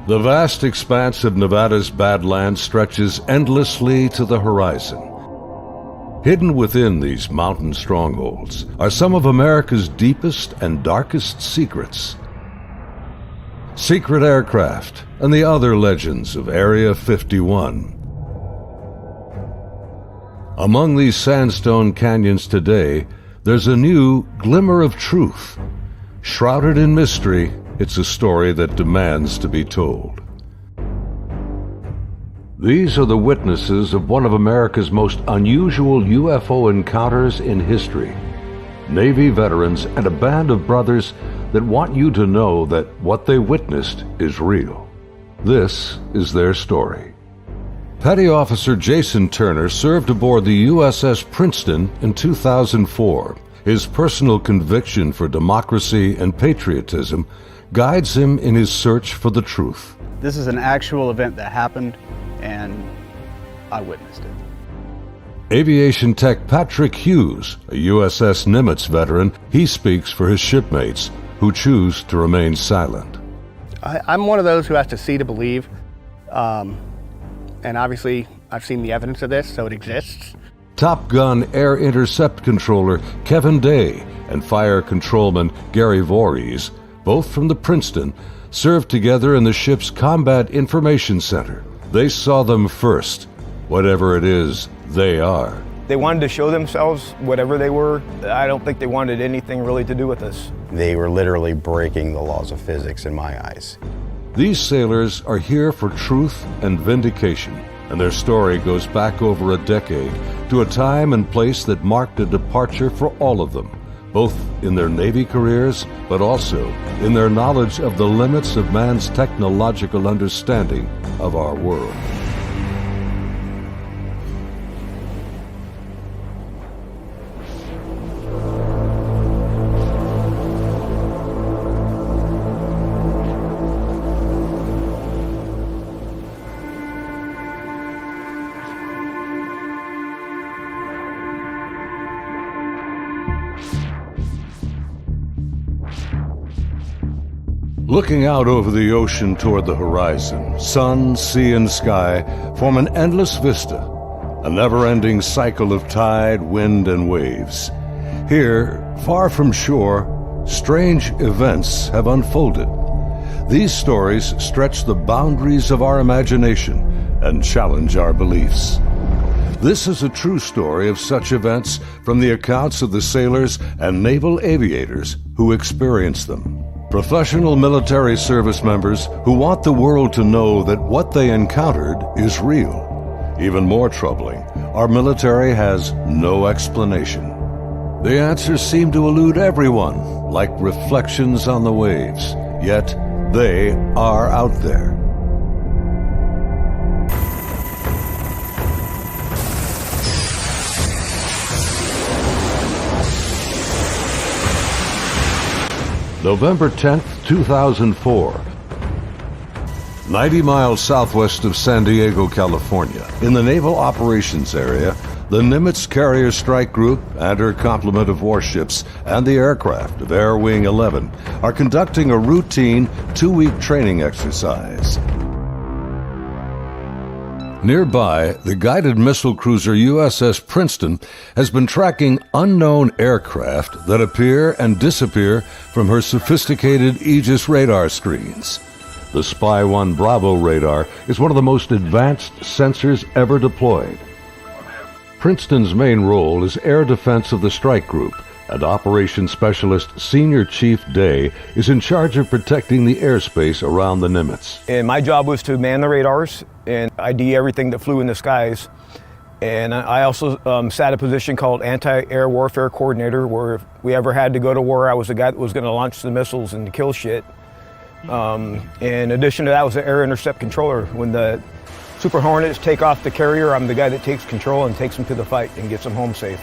The vast expanse of Nevada's Badlands stretches endlessly to the horizon. Hidden within these mountain strongholds are some of America's deepest and darkest secrets. Secret aircraft and the other legends of Area 51. Among these sandstone canyons today, there's a new glimmer of truth. Shrouded in mystery, it's a story that demands to be told. These are the witnesses of one of America's most unusual UFO encounters in history. Navy veterans and a band of brothers that want you to know that what they witnessed is real. This is their story. Petty Officer Jason Turner served aboard the USS Princeton in 2004. His personal conviction for democracy and patriotism guides him in his search for the truth. This is an actual event that happened, and I witnessed it. Aviation tech Patrick Hughes, a USS Nimitz veteran, he speaks for his shipmates who choose to remain silent. I'm one of those who has to see to believe, and obviously I've seen the evidence of this, so it exists. Top Gun Air Intercept Controller Kevin Day and Fire Controlman Gary Voorhees, both from the Princeton, served together in the ship's Combat Information Center. They saw them first, whatever it is they are. They wanted to show themselves, whatever they were. I don't think they wanted anything really to do with us. They were literally breaking the laws of physics in my eyes. These sailors are here for truth and vindication, and their story goes back over a decade to a time and place that marked a departure for all of them, both in their Navy careers, but also in their knowledge of the limits of man's technological understanding of our world. Looking out over the ocean toward the horizon, sun, sea, and sky form an endless vista, a never-ending cycle of tide, wind, and waves. Here, far from shore, strange events have unfolded. These stories stretch the boundaries of our imagination and challenge our beliefs. This is a true story of such events from the accounts of the sailors and naval aviators who experienced them. Professional military service members who want the world to know that what they encountered is real. Even more troubling, our military has no explanation. The answers seem to elude everyone, like reflections on the waves, yet they are out there. November 10th, 2004. 90 miles southwest of San Diego, California, in the Naval Operations Area, the Nimitz Carrier Strike Group and her complement of warships and the aircraft of Air Wing 11 are conducting a routine 2-week training exercise. Nearby, the guided missile cruiser USS Princeton has been tracking unknown aircraft that appear and disappear from her sophisticated Aegis radar screens. The Spy 1 Bravo radar is one of the most advanced sensors ever deployed. Princeton's main role is air defense of the strike group, and Operations Specialist Senior Chief Day is in charge of protecting the airspace around the Nimitz. And my job was to man the radars and ID everything that flew in the skies. And I also sat a position called Anti-Air Warfare Coordinator, where if we ever had to go to war, I was the guy that was going to launch the missiles and kill shit. In addition to that, I was the Air Intercept Controller. When the Super Hornets take off the carrier, I'm the guy that takes control and takes them to the fight and gets them home safe.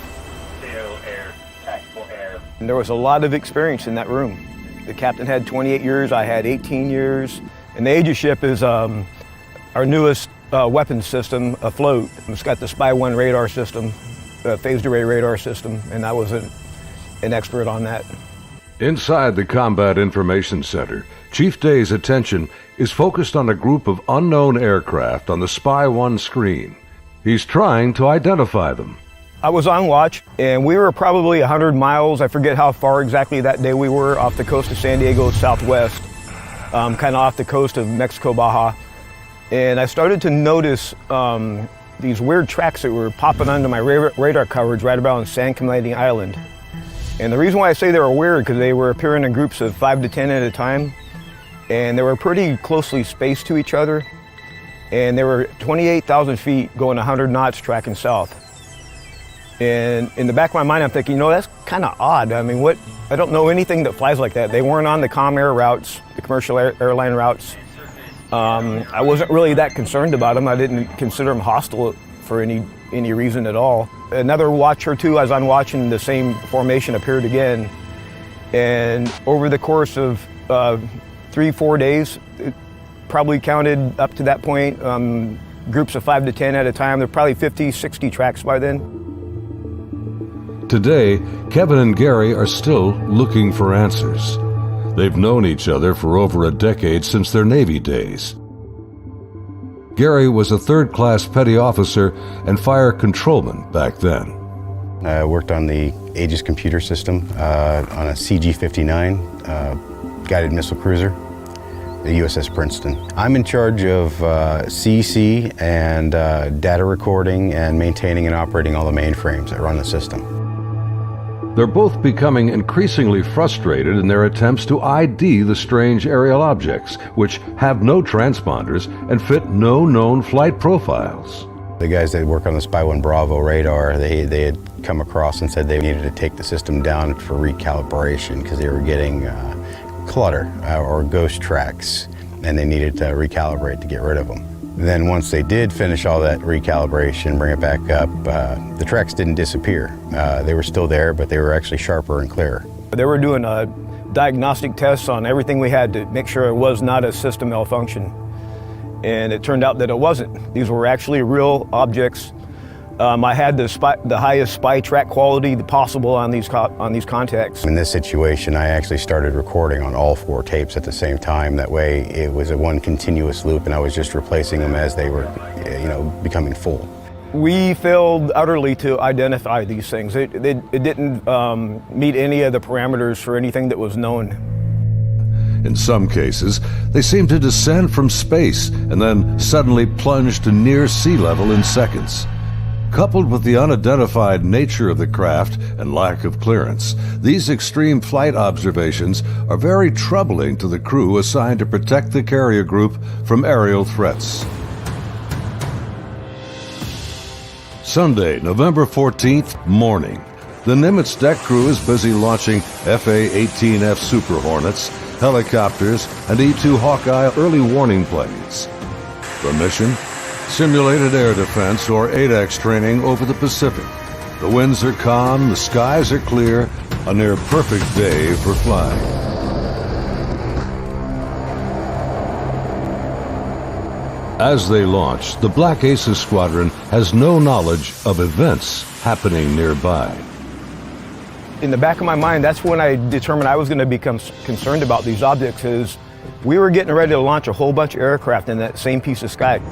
And there was a lot of experience in that room. The captain had 28 years, I had 18 years. And the Aegis ship is our newest weapons system afloat. It's got the Spy 1 radar system, phased array radar system, and I was an expert on that. Inside the Combat Information Center, Chief Day's attention is focused on a group of unknown aircraft on the Spy 1 screen. He's trying to identify them. I was on watch, and we were probably 100 miles, I forget how far exactly that day we were, off the coast of San Diego southwest, kind of off the coast of Mexico, Baja. And I started to notice these weird tracks that were popping onto my radar coverage right around San Clemente Island. And the reason why I say they were weird, because they were appearing in groups of 5 to 10 at a time, and they were pretty closely spaced to each other, and they were 28,000 feet going 100 knots tracking south. And in the back of my mind, I'm thinking, you know, that's kind of odd. I mean, I don't know anything that flies like that. They weren't on the comm air routes, the commercial airline routes. I wasn't really that concerned about them. I didn't consider them hostile for any reason at all. Another watch or two, as I'm watching, the same formation appeared again. And over the course of 3-4 days, it probably counted up to that point, groups of 5 to 10 at a time. There were probably 50, 60 tracks by then. Today, Kevin and Gary are still looking for answers. They've known each other for over a decade since their Navy days. Gary was a third-class petty officer and fire controlman back then. I worked on the Aegis computer system on a CG-59 guided missile cruiser, the USS Princeton. I'm in charge of CC and data recording and maintaining and operating all the mainframes that run the system. They're both becoming increasingly frustrated in their attempts to ID the strange aerial objects, which have no transponders and fit no known flight profiles. The guys that work on the Spy 1 Bravo radar, they had come across and said they needed to take the system down for recalibration because they were getting clutter or ghost tracks, and they needed to recalibrate to get rid of them. Then once they did finish all that recalibration, bring it back up, the tracks didn't disappear. They were still there, but they were actually sharper and clearer. They were doing diagnostic tests on everything we had to make sure it was not a system malfunction. And it turned out that it wasn't. These were actually real objects. I had the highest spy track quality possible on these contacts. In this situation, I actually started recording on all 4 tapes at the same time. That way, it was a one continuous loop, and I was just replacing them as they were, becoming full. We failed utterly to identify these things. It didn't meet any of the parameters for anything that was known. In some cases, they seem to descend from space and then suddenly plunge to near sea level in seconds. Coupled with the unidentified nature of the craft and lack of clearance, these extreme flight observations are very troubling to the crew assigned to protect the carrier group from aerial threats. Sunday, November 14th, morning. The Nimitz deck crew is busy launching FA-18F Super Hornets, helicopters, and E-2 Hawkeye early warning planes. The mission? Simulated air defense, or ADEX training over the Pacific. The winds are calm, the skies are clear, a near perfect day for flying. As they launch, the Black Aces squadron has no knowledge of events happening nearby. In the back of my mind, that's when I determined I was going to become concerned about these objects. Is we were getting ready to launch a whole bunch of aircraft in that same piece of sky.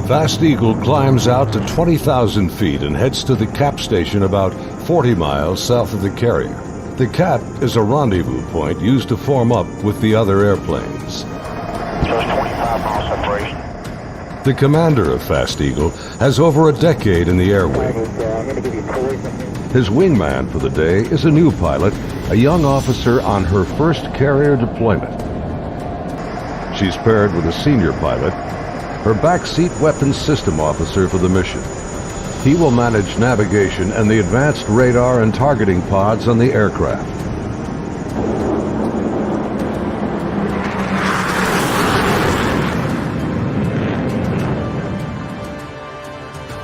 Fast Eagle climbs out to 20,000 feet and heads to the cap station about 40 miles south of the carrier. The cap is a rendezvous point used to form up with the other airplanes. Just 25 miles separation. The commander of Fast Eagle has over a decade in the air wing. His wingman for the day is a new pilot, a young officer on her first carrier deployment. She's paired with a senior pilot, her backseat weapons system officer for the mission. He will manage navigation and the advanced radar and targeting pods on the aircraft.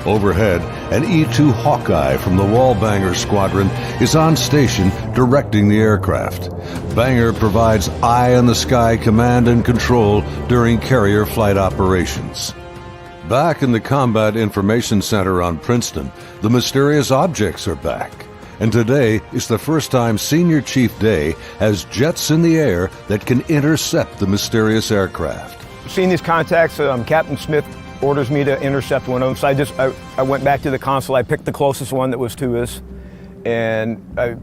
Overhead, an E-2 Hawkeye from the Wallbanger Squadron is on station directing the aircraft. Banger provides eye-in-the-sky command and control during carrier flight operations. Back in the Combat Information Center on Princeton, the mysterious objects are back. And today is the first time Senior Chief Day has jets in the air that can intercept the mysterious aircraft. Seeing these contacts, Captain Smith orders me to intercept one of them. So I went back to the console. I picked the closest one that was to us, and I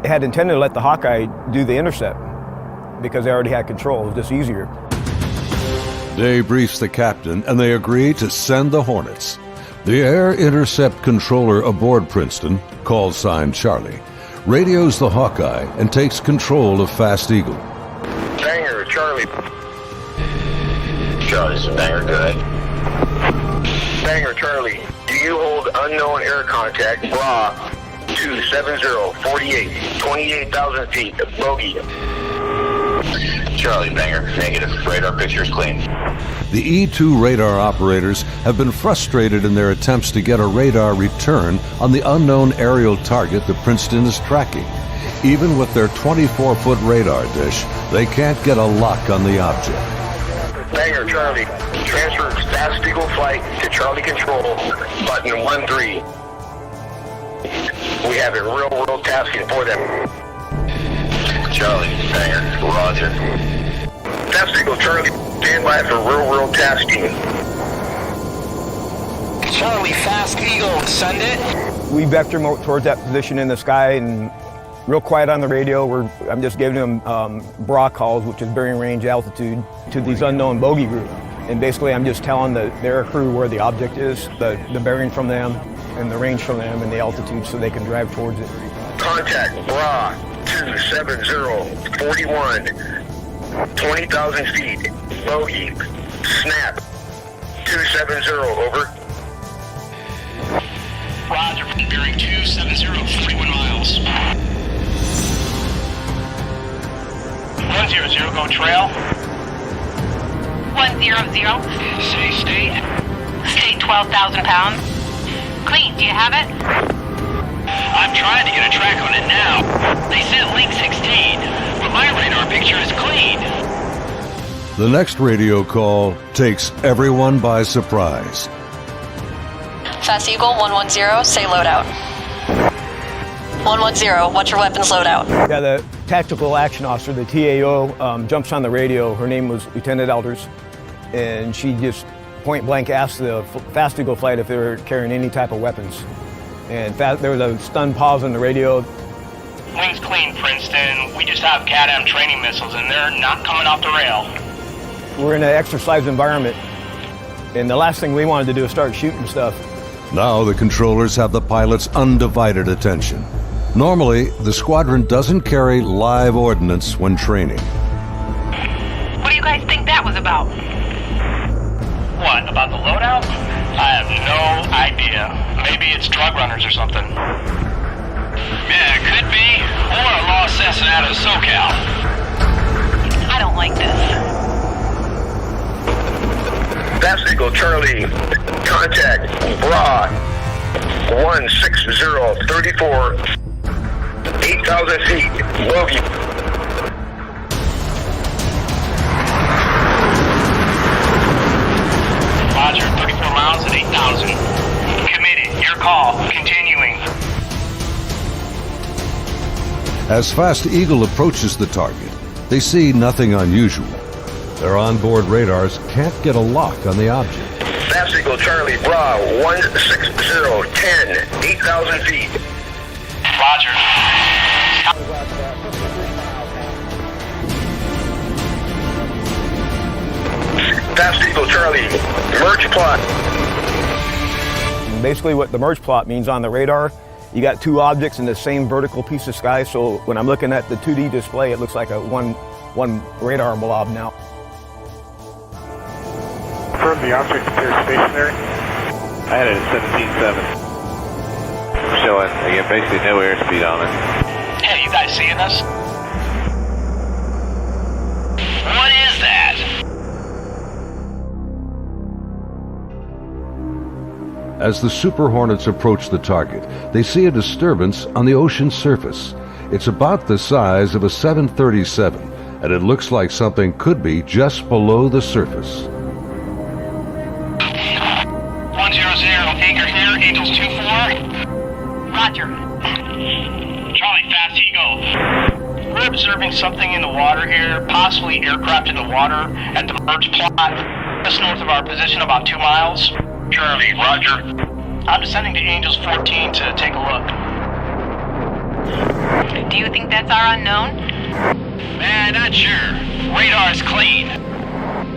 had intended to let the Hawkeye do the intercept because they already had control. It was just easier. Day briefs the captain, and they agree to send the Hornets. The air intercept controller aboard Princeton, call sign Charlie, radios the Hawkeye and takes control of Fast Eagle. Banger, Charlie. Charlie, this is Banger, good. Banger, Charlie. Do you hold unknown air contact, bra, 27048, 28,000 feet, bogey. Charlie, Banger, negative. Radar picture is clean. The E-2 radar operators have been frustrated in their attempts to get a radar return on the unknown aerial target that Princeton is tracking. Even with their 24-foot radar dish, they can't get a lock on the object. Banger, Charlie. Transfer Fast Eagle flight to Charlie Control, button 13. We have a real-world tasking for them. Charlie, Banger, roger. Fast Eagle, Charlie, stand by for real-world tasking. Charlie, Fast Eagle, send it. We vector them towards that position in the sky, and real quiet on the radio. I'm just giving them bra calls, which is bearing range altitude, to these unknown bogey group. And basically I'm just telling their crew where the object is, the bearing from them, and the range from them, and the altitude so they can drive towards it. Contact bra 27041, 20,000 feet, bogey, snap, 270, over. Roger, bearing 270, 41 miles. 100, go trail. 100. Say state. State 12,000 pounds. Clean, do you have it? I'm trying to get a track on it now. They sent link 16, but my radar picture is clean. The next radio call takes everyone by surprise. Fast Eagle 110, say loadout. 110, what's your weapons loadout? Yeah, the tactical action officer, the TAO, jumps on the radio. Her name was Lieutenant Elders, and she just point blank asked the Fast Eagle flight if they were carrying any type of weapons. And there was a stunned pause on the radio. Wings clean, Princeton. We just have CADAM training missiles, and they're not coming off the rail. We're in an exercise environment, and the last thing we wanted to do is start shooting stuff. Now the controllers have the pilot's undivided attention. Normally, the squadron doesn't carry live ordnance when training. What do you guys think that was about? What, about the loadout? I have no idea. Maybe it's drug runners or something. Yeah, it could be. Or a lost Cessna out of SoCal. I don't like this. Fast Eagle, Charlie, contact bra 16034, 8,000 feet, bogey. Roger, 34 miles at 8,000. Committed, your call, continuing. As Fast Eagle approaches the target, they see nothing unusual. Their onboard radars can't get a lock on the object. Fast Eagle, Charlie, bra 16010, 8,000 feet. Roger. Fast Eagle, Charlie, merge plot. Basically what the merge plot means on the radar, you got two objects in the same vertical piece of sky, so when I'm looking at the 2D display, it looks like a one radar blob now. Confirm the object appears stationary. I had it at 17.7. Showing, again, basically no airspeed on it. Hey, you guys seeing us? What is that? As the Super Hornets approach the target, they see a disturbance on the ocean surface. It's about the size of a 737, and it looks like something could be just below the surface. 100, anchor here, Angels 24. Roger. observing something in the water here, possibly aircraft in the water at the merge plot, just north of our position, about 2 miles. Charlie, roger. I'm descending to Angels 14 to take a look. Do you think that's our unknown? Man, not sure. Radar's clean.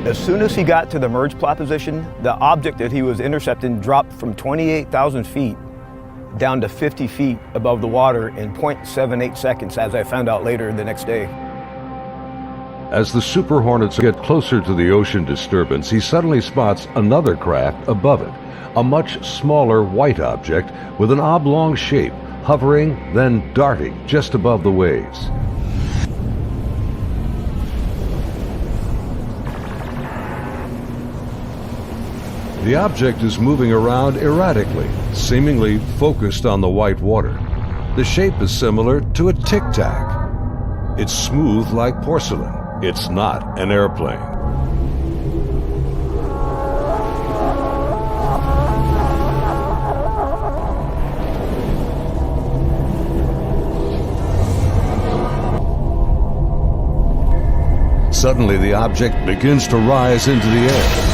As soon as he got to the merge plot position, the object that he was intercepting dropped from 28,000 feet down to 50 feet above the water in 0.78 seconds, as I found out later the next day. As the Super Hornets get closer to the ocean disturbance, he suddenly spots another craft above it, a much smaller white object with an oblong shape, hovering, then darting just above the waves. The object is moving around erratically, seemingly focused on the white water. The shape is similar to a tic-tac. It's smooth like porcelain. It's not an airplane. Suddenly, the object begins to rise into the air.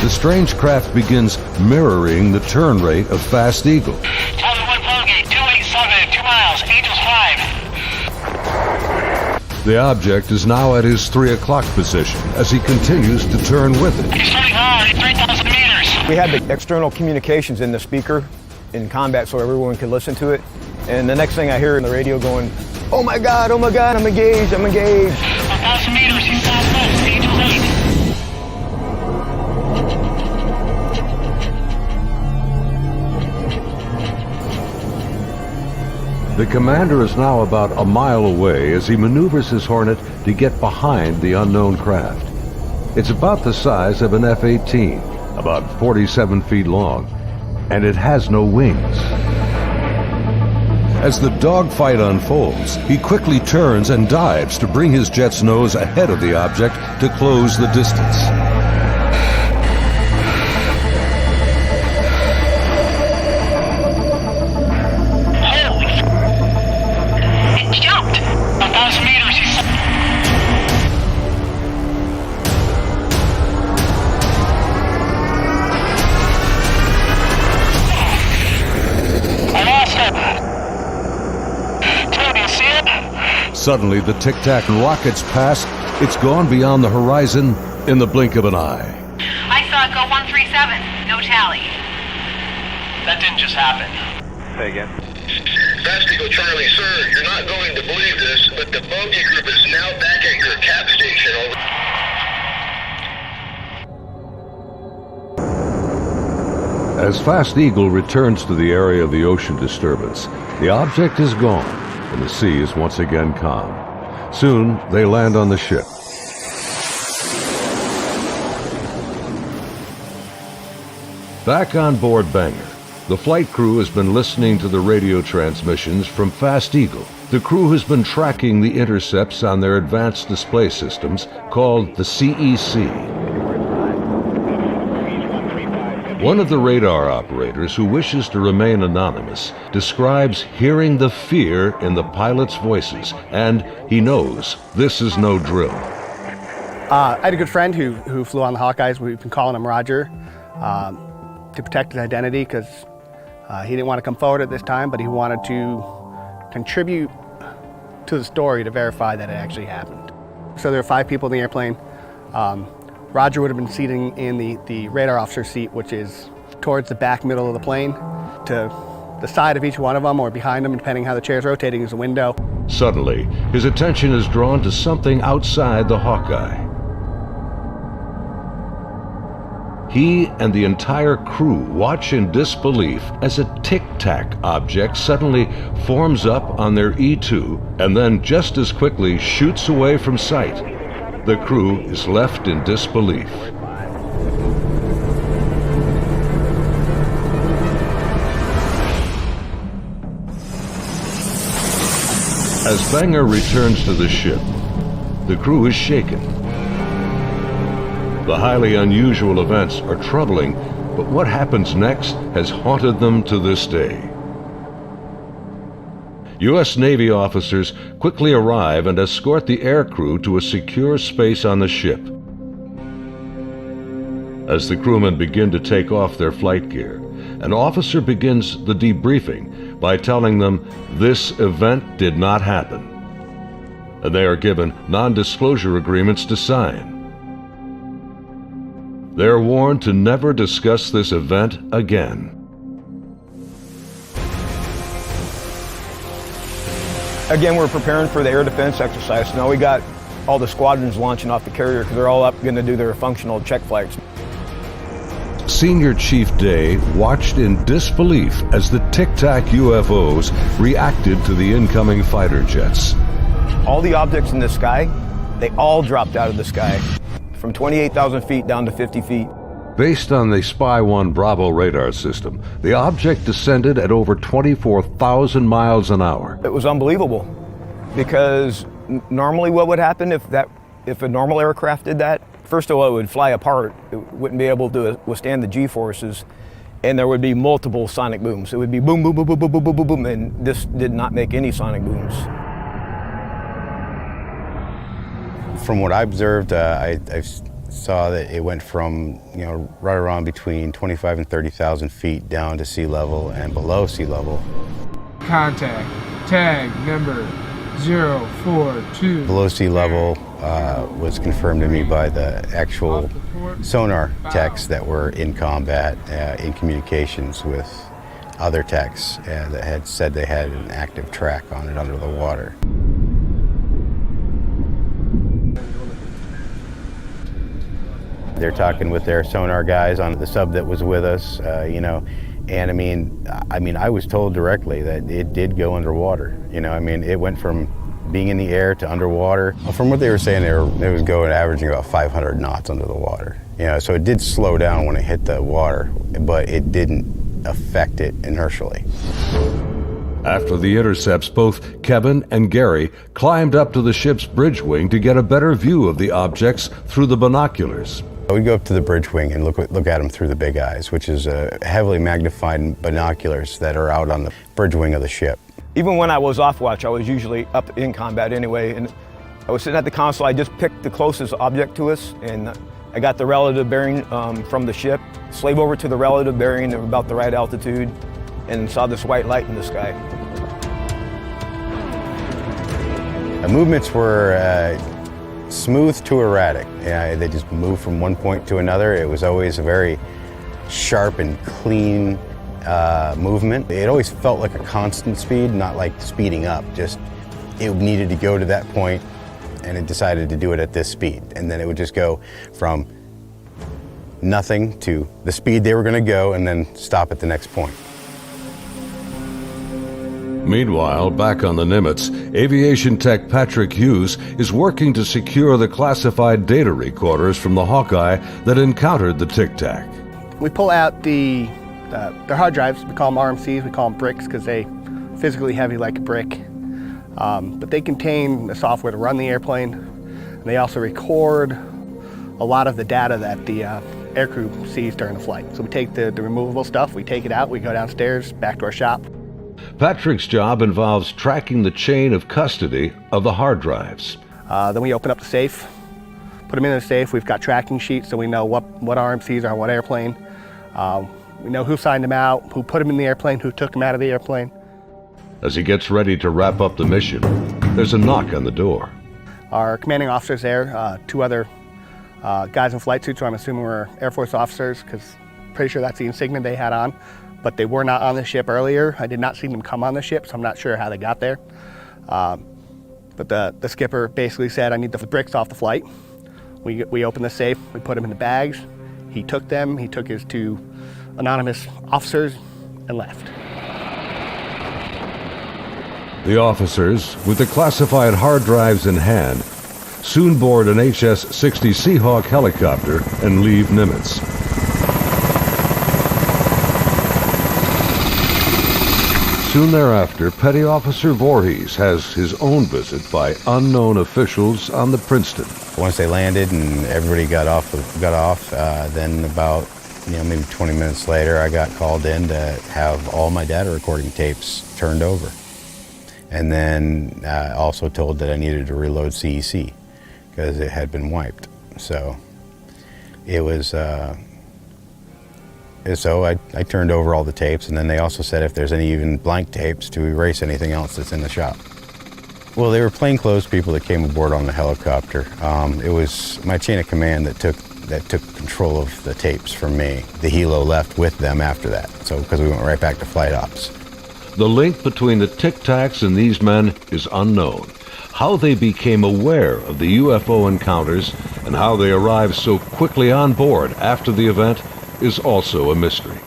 The strange craft begins mirroring the turn rate of Fast Eagle. 21 Gate, 287, 2 miles, Angels 5. The object is now at his 3 o'clock position as he continues to turn with it. He's turning hard at 3,000 meters. We had the external communications in the speaker in combat so everyone could listen to it. And the next thing I hear in the radio going, oh my God, I'm engaged, I'm engaged. 1,000 meters, he's southwest, Angels 8. The commander is now about a mile away as he maneuvers his Hornet to get behind the unknown craft. It's about the size of an F-18, about 47 feet long, and it has no wings. As the dogfight unfolds, he quickly turns and dives to bring his jet's nose ahead of the object to close the distance. Suddenly, the tic-tac rockets past. It's gone beyond the horizon in the blink of an eye. I saw it go 137. No tally. That didn't just happen. Say again. Fast Eagle Charlie, sir, you're not going to believe this, but the bogey group is now back at your cap station. As Fast Eagle returns to the area of the ocean disturbance, the object is gone, and the sea is once again calm. Soon, they land on the ship. Back on board Banger, the flight crew has been listening to the radio transmissions from Fast Eagle. The crew has been tracking the intercepts on their advanced display systems called the CEC. One of the radar operators, who wishes to remain anonymous, describes hearing the fear in the pilots' voices, and he knows this is no drill. I had a good friend who flew on the Hawkeyes. We've been calling him Roger to protect his identity because he didn't want to come forward at this time, but he wanted to contribute to the story to verify that it actually happened. So there were 5 people in the airplane. Roger would have been sitting in the radar officer seat, which is towards the back middle of the plane. To the side of each one of them or behind them, depending how the chair's rotating, is a window. Suddenly, his attention is drawn to something outside the Hawkeye. He and the entire crew watch in disbelief as a tic-tac object suddenly forms up on their E2 and then just as quickly shoots away from sight. The crew is left in disbelief. As Banger returns to the ship, the crew is shaken. The highly unusual events are troubling, but what happens next has haunted them to this day. U.S. Navy officers quickly arrive and escort the aircrew to a secure space on the ship. As the crewmen begin to take off their flight gear, an officer begins the debriefing by telling them this event did not happen, and they are given non-disclosure agreements to sign. They are warned to never discuss this event again. Again, we're preparing for the air defense exercise. Now we got all the squadrons launching off the carrier because they're all up going to do their functional check flights. Senior Chief Day watched in disbelief as the Tic-Tac UFOs reacted to the incoming fighter jets. All the objects in the sky, they all dropped out of the sky from 28,000 feet down to 50 feet. Based on the Spy 1 Bravo radar system, the object descended at over 24,000 miles an hour. It was unbelievable because normally what would happen if a normal aircraft did that? First of all, it would fly apart. It wouldn't be able to withstand the G-forces, and there would be multiple sonic booms. It would be boom, boom, boom, boom, boom, boom, boom, boom, boom, and this did not make any sonic booms. From what I observed, I saw that it went from, right around between 25 and 30,000 feet down to sea level and below sea level. Contact, tag number 042. Below sea level was confirmed to me by the actual sonar techs that were in combat, in communications with other techs that had said they had an active track on it under the water. They're talking with their sonar guys on the sub that was with us, and I was told directly that it did go underwater. It went from being in the air to underwater. From what they were saying, it was going averaging about 500 knots under the water. So it did slow down when it hit the water, but it didn't affect it inertially. After the intercepts, both Kevin and Gary climbed up to the ship's bridge wing to get a better view of the objects through the binoculars. We'd go up to the bridge wing and look at them through the big eyes, which is heavily magnified binoculars that are out on the bridge wing of the ship. Even when I was off watch, I was usually up in combat anyway, and I was sitting at the console. I just picked the closest object to us, and I got the relative bearing from the ship, slave over to the relative bearing at about the right altitude, and saw this white light in the sky. The movements were smooth to erratic. They just moved from one point to another. It was always a very sharp and clean movement. It always felt like a constant speed, not like speeding up. Just it needed to go to that point, and it decided to do it at this speed. And then it would just go from nothing to the speed they were going to go, and then stop at the next point. Meanwhile, back on the Nimitz, aviation tech Patrick Hughes is working to secure the classified data recorders from the Hawkeye that encountered the Tic-Tac. We pull out their hard drives. We call them RMCs. We call them bricks because they physically heavy like a brick. But they contain the software to run the airplane. And they also record a lot of the data that the aircrew sees during the flight. So we take the removable stuff, we take it out, we go downstairs, back to our shop. Patrick's job involves tracking the chain of custody of the hard drives. Then we open up the safe, put them in the safe. We've got tracking sheets so we know what RMCs are on what airplane. We know who signed them out, who put them in the airplane, who took them out of the airplane. As he gets ready to wrap up the mission, there's a knock on the door. Our commanding officer's there, two other guys in flight suits who I'm assuming were Air Force officers because I'm pretty sure that's the insignia they had on. But they were not on the ship earlier. I did not see them come on the ship, so I'm not sure how they got there. But the skipper basically said, I need the bricks off the flight. We opened the safe, we put them in the bags. He took them, he took his two anonymous officers and left. The officers, with the classified hard drives in hand, soon board an HS-60 Seahawk helicopter and leave Nimitz. Soon thereafter, Petty Officer Voorhees has his own visit by unknown officials on the Princeton. Once they landed and everybody got off, then about maybe 20 minutes later, I got called in to have all my data recording tapes turned over. And then also told that I needed to reload CEC because it had been wiped. So it was, so I turned over all the tapes, and then they also said if there's any even blank tapes to erase anything else that's in the shop. Well, they were plainclothes people that came aboard on the helicopter. It was my chain of command that took control of the tapes from me. The helo left with them after that, so because we went right back to flight ops. The link between the Tic Tacs and these men is unknown. How they became aware of the UFO encounters and how they arrived so quickly on board after the event is also a mystery.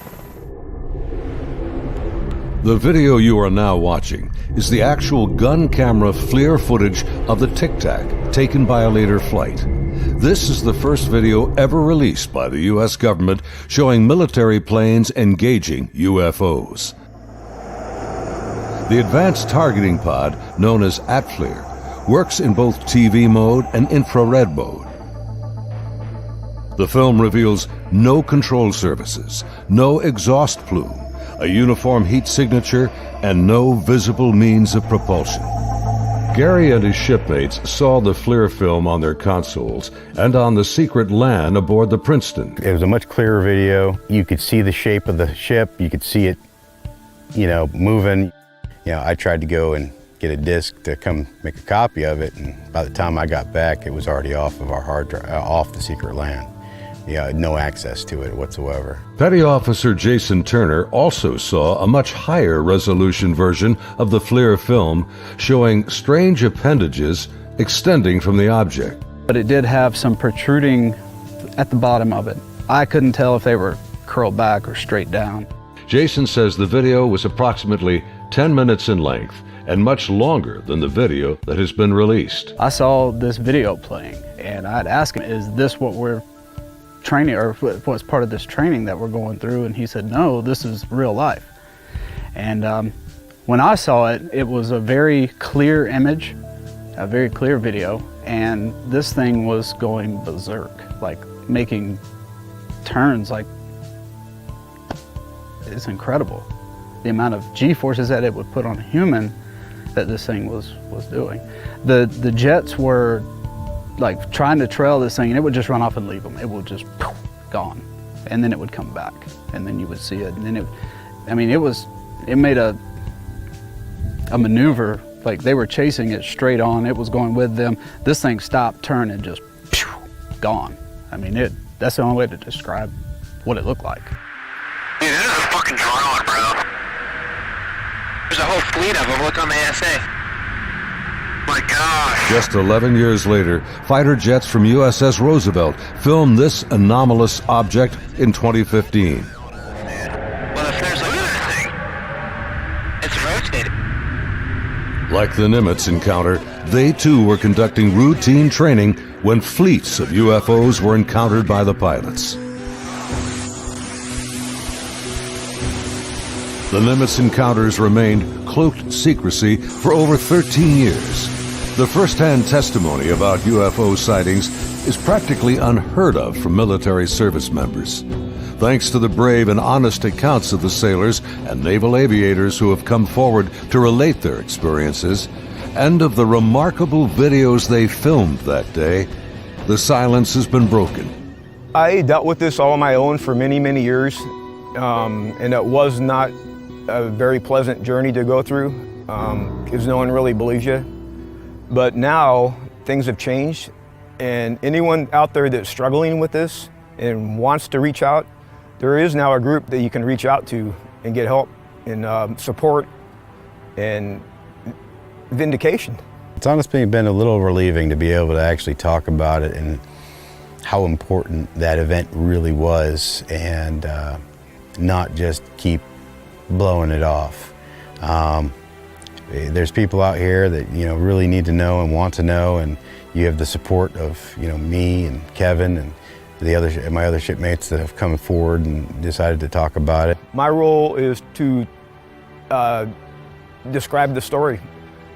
The video you are now watching is the actual gun camera FLIR footage of the Tic Tac taken by a later flight. This is the first video ever released by the U.S. government showing military planes engaging UFOs. The advanced targeting pod, known as ATFLIR, works in both TV mode and infrared mode. The film reveals no control surfaces, no exhaust plume, a uniform heat signature, and no visible means of propulsion. Gary and his shipmates saw the FLIR film on their consoles and on the secret LAN aboard the Princeton. It was a much clearer video. You could see the shape of the ship. You could see it, moving. I tried to go and get a disc to come make a copy of it, and by the time I got back, it was already off of our hard drive, off the secret LAN. No access to it whatsoever. Petty Officer Jason Turner also saw a much higher resolution version of the FLIR film showing strange appendages extending from the object. But it did have some protruding at the bottom of it. I couldn't tell if they were curled back or straight down. Jason says the video was approximately 10 minutes in length and much longer than the video that has been released. I saw this video playing and I'd ask him, is this what we're training, or what's part of this training that we're going through? And he said, no, this is real life. And when I saw it, it was a very clear image, a very clear video, and this thing was going berserk, like making turns, like it's incredible. The amount of G-forces that it would put on a human that this thing was doing. The jets were like trying to trail this thing, and it would just run off and leave them. It would just gone, and then it would come back, and then you would see it, and then it made a maneuver, like they were chasing it straight on. It was going with them. This thing stopped, turned, and just gone. That's the only way to describe what it looked like. Dude, this is a fucking drone, bro. There's a whole fleet of them. Look on the ASA. My gosh. Just 11 years later, fighter jets from USS Roosevelt filmed this anomalous object in 2015. Well, if there's look at this thing. It's rotating. Like the Nimitz encounter, they too were conducting routine training when fleets of UFOs were encountered by the pilots. The Nimitz encounters remained cloaked secrecy for over 13 years. The first-hand testimony about UFO sightings is practically unheard of from military service members. Thanks to the brave and honest accounts of the sailors and naval aviators who have come forward to relate their experiences, and of the remarkable videos they filmed that day, the silence has been broken. I dealt with this all on my own for many, many years, and it was not a very pleasant journey to go through, because no one really believes you. But now things have changed, and anyone out there that's struggling with this and wants to reach out, there is now a group that you can reach out to and get help and support and vindication. It's honestly been a little relieving to be able to actually talk about it and how important that event really was, and not just keep blowing it off. There's people out here that really need to know and want to know, and you have the support of me and Kevin and my other shipmates that have come forward and decided to talk about it. My role is to describe the story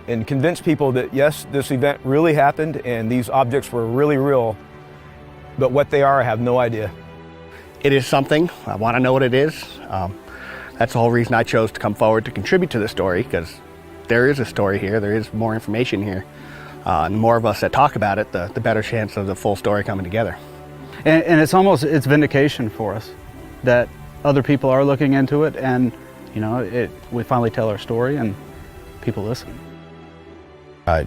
and convince people that yes, this event really happened and these objects were really real, but what they are, I have no idea. It is something. I want to know what it is. That's the whole reason I chose to come forward to contribute to the story, because there is a story here, there is more information here. And the more of us that talk about it, the better chance of the full story coming together. And it's vindication for us that other people are looking into it, and you know, we finally tell our story and people listen.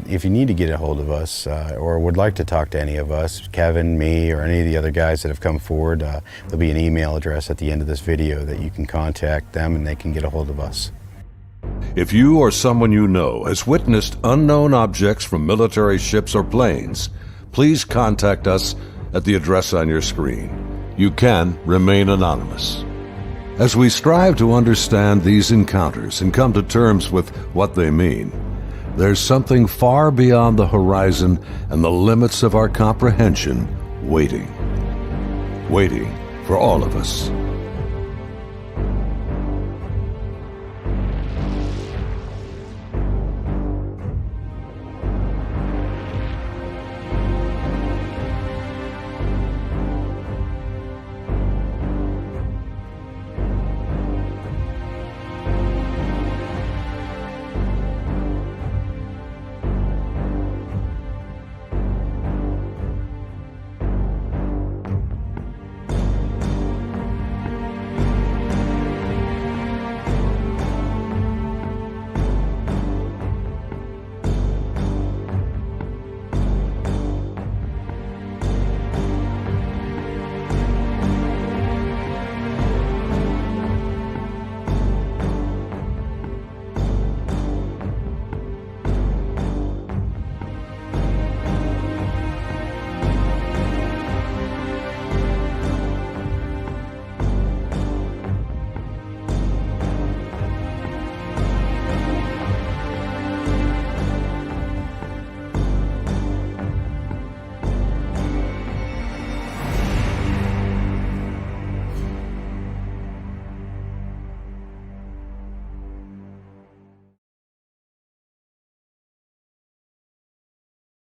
If you need to get a hold of us or would like to talk to any of us, Kevin, me, or any of the other guys that have come forward, there'll be an email address at the end of this video that you can contact them and they can get a hold of us. If you or someone you know has witnessed unknown objects from military ships or planes, please contact us at the address on your screen. You can remain anonymous. As we strive to understand these encounters and come to terms with what they mean, there's something far beyond the horizon and the limits of our comprehension waiting for all of us.